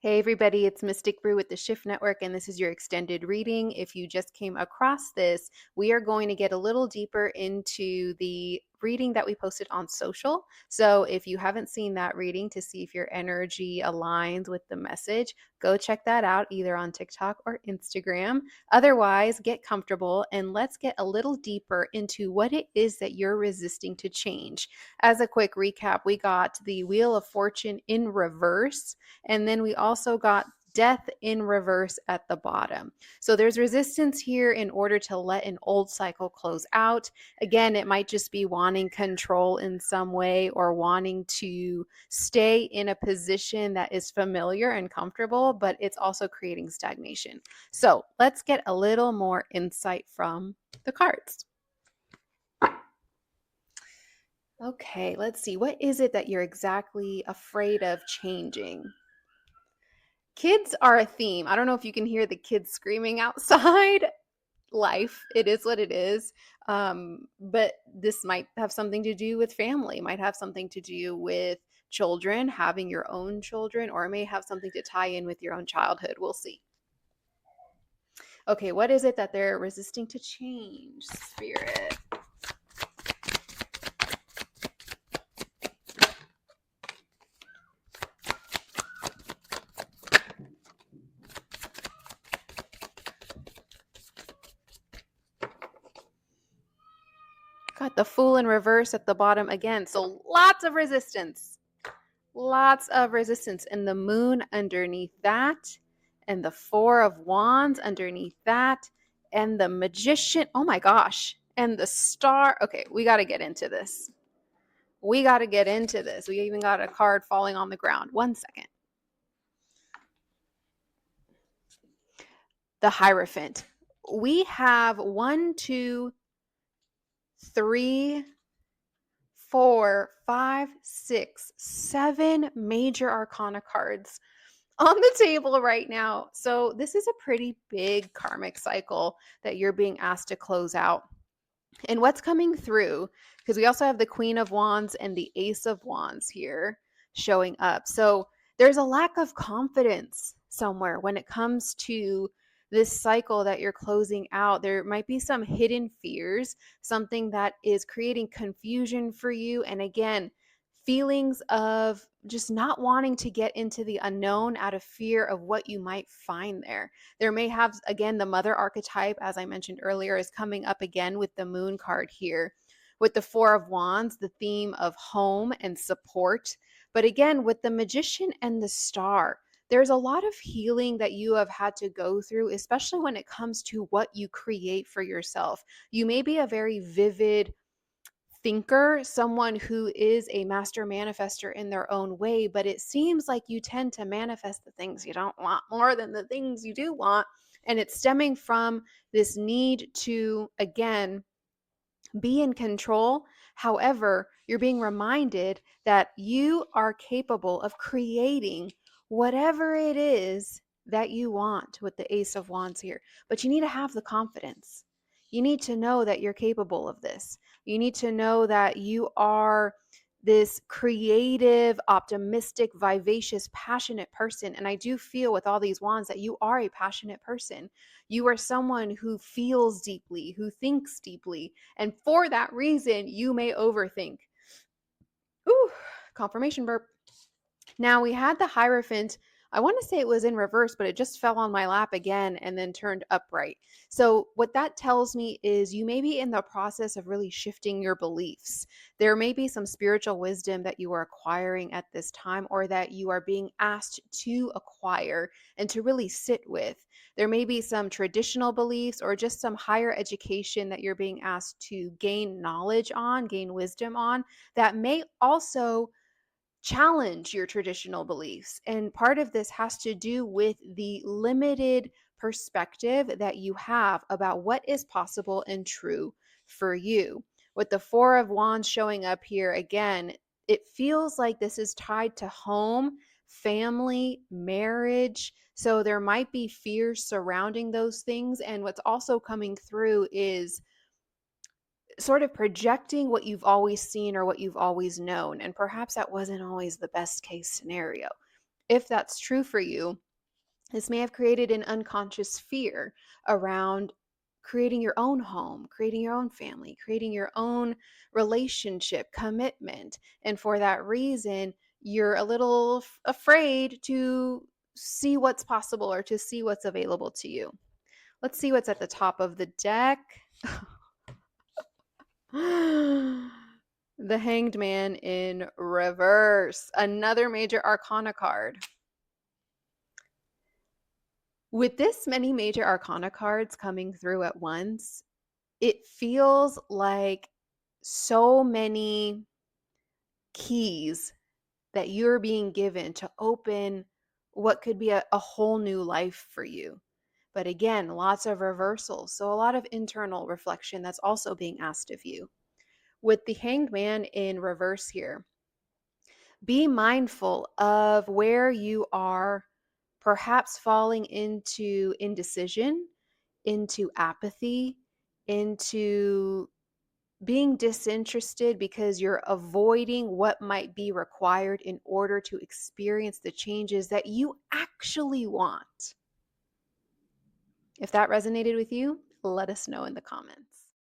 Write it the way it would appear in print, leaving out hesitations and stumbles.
Hey everybody, it's Mystic Brew with the Shift Network, and this is your extended reading. If you just came across this, we are going to get a little deeper into the reading that we posted on social. So if you haven't seen that reading to see if your energy aligns with the message, go check that out either on TikTok or Instagram. Otherwise, get comfortable and let's get a little deeper into what it is that you're resisting to change. As a quick recap, we got the Wheel of Fortune in reverse. And then we also got death in reverse at the bottom. So there's resistance here in order to let an old cycle close out. Again, it might just be wanting control in some way or wanting to stay in a position that is familiar and comfortable, but it's also creating stagnation. So let's get a little more insight from the cards. Okay, let's see. What is it that you're exactly afraid of changing? Kids are a theme. I don't know if you can hear the kids screaming outside. Life, it is what it is. But this might have something to do with family, might have something to do with children, having your own children, or it may have something to tie in with your own childhood. We'll see. Okay, what is it that they're resisting to change, Spirit? Got the Fool in reverse at the bottom again. So lots of resistance. Lots of resistance. And the Moon underneath that. And the Four of Wands underneath that. And the Magician. Oh my gosh. And the Star. Okay, we got to get into this. We got to get into this. We even got a card falling on the ground. 1 second. The Hierophant. We have 1, 2, 3, 4, 5, 6, 7 Major Arcana cards on the table right now. So this is a pretty big karmic cycle that you're being asked to close out. And what's coming through, because we also have the Queen of Wands and the Ace of Wands here showing up. So there's a lack of confidence somewhere when it comes to this cycle that you're closing out. There might be some hidden fears, something that is creating confusion for you. And again, feelings of just not wanting to get into the unknown out of fear of what you might find there. There may have, again, the Mother Archetype, as I mentioned earlier, is coming up again with the Moon card here. With the Four of Wands, the theme of home and support. But again, with the Magician and the Star, there's a lot of healing that you have had to go through, especially when it comes to what you create for yourself. You may be a very vivid thinker, someone who is a master manifester in their own way, but it seems like you tend to manifest the things you don't want more than the things you do want. And it's stemming from this need to, again, be in control. However, you're being reminded that you are capable of creating whatever it is that you want with the Ace of Wands here. But you need to have the confidence. You need to know that you're capable of this. You need to know that you are this creative, optimistic, vivacious, passionate person. And I do feel with all these wands that you are a passionate person. You are someone who feels deeply, who thinks deeply. And for that reason, you may overthink. Ooh, confirmation burp. Now we had the Hierophant. I want to say it was in reverse, but it just fell on my lap again and then turned upright. So what that tells me is you may be in the process of really shifting your beliefs. There may be some spiritual wisdom that you are acquiring at this time or that you are being asked to acquire and to really sit with. There may be some traditional beliefs or just some higher education that you're being asked to gain knowledge on, gain wisdom on, that may also challenge your traditional beliefs. And part of this has to do with the limited perspective that you have about what is possible and true for you. With the Four of Wands showing up here again, it feels like this is tied to home, family, marriage. So there might be fears surrounding those things. And what's also coming through is sort of projecting what you've always seen or what you've always known. And perhaps that wasn't always the best case scenario. If that's true for you, this may have created an unconscious fear around creating your own home, creating your own family, creating your own relationship, commitment. And for that reason, you're a little afraid to see what's possible or to see what's available to you. Let's see what's at the top of the deck. The Hanged Man in reverse, another major arcana card. With this many major arcana cards coming through at once, it feels like so many keys that you're being given to open what could be a whole new life for you. But again, lots of reversals. So a lot of internal reflection that's also being asked of you. With the Hanged Man in reverse here, be mindful of where you are perhaps falling into indecision, into apathy, into being disinterested because you're avoiding what might be required in order to experience the changes that you actually want. If that resonated with you, let us know in the comments.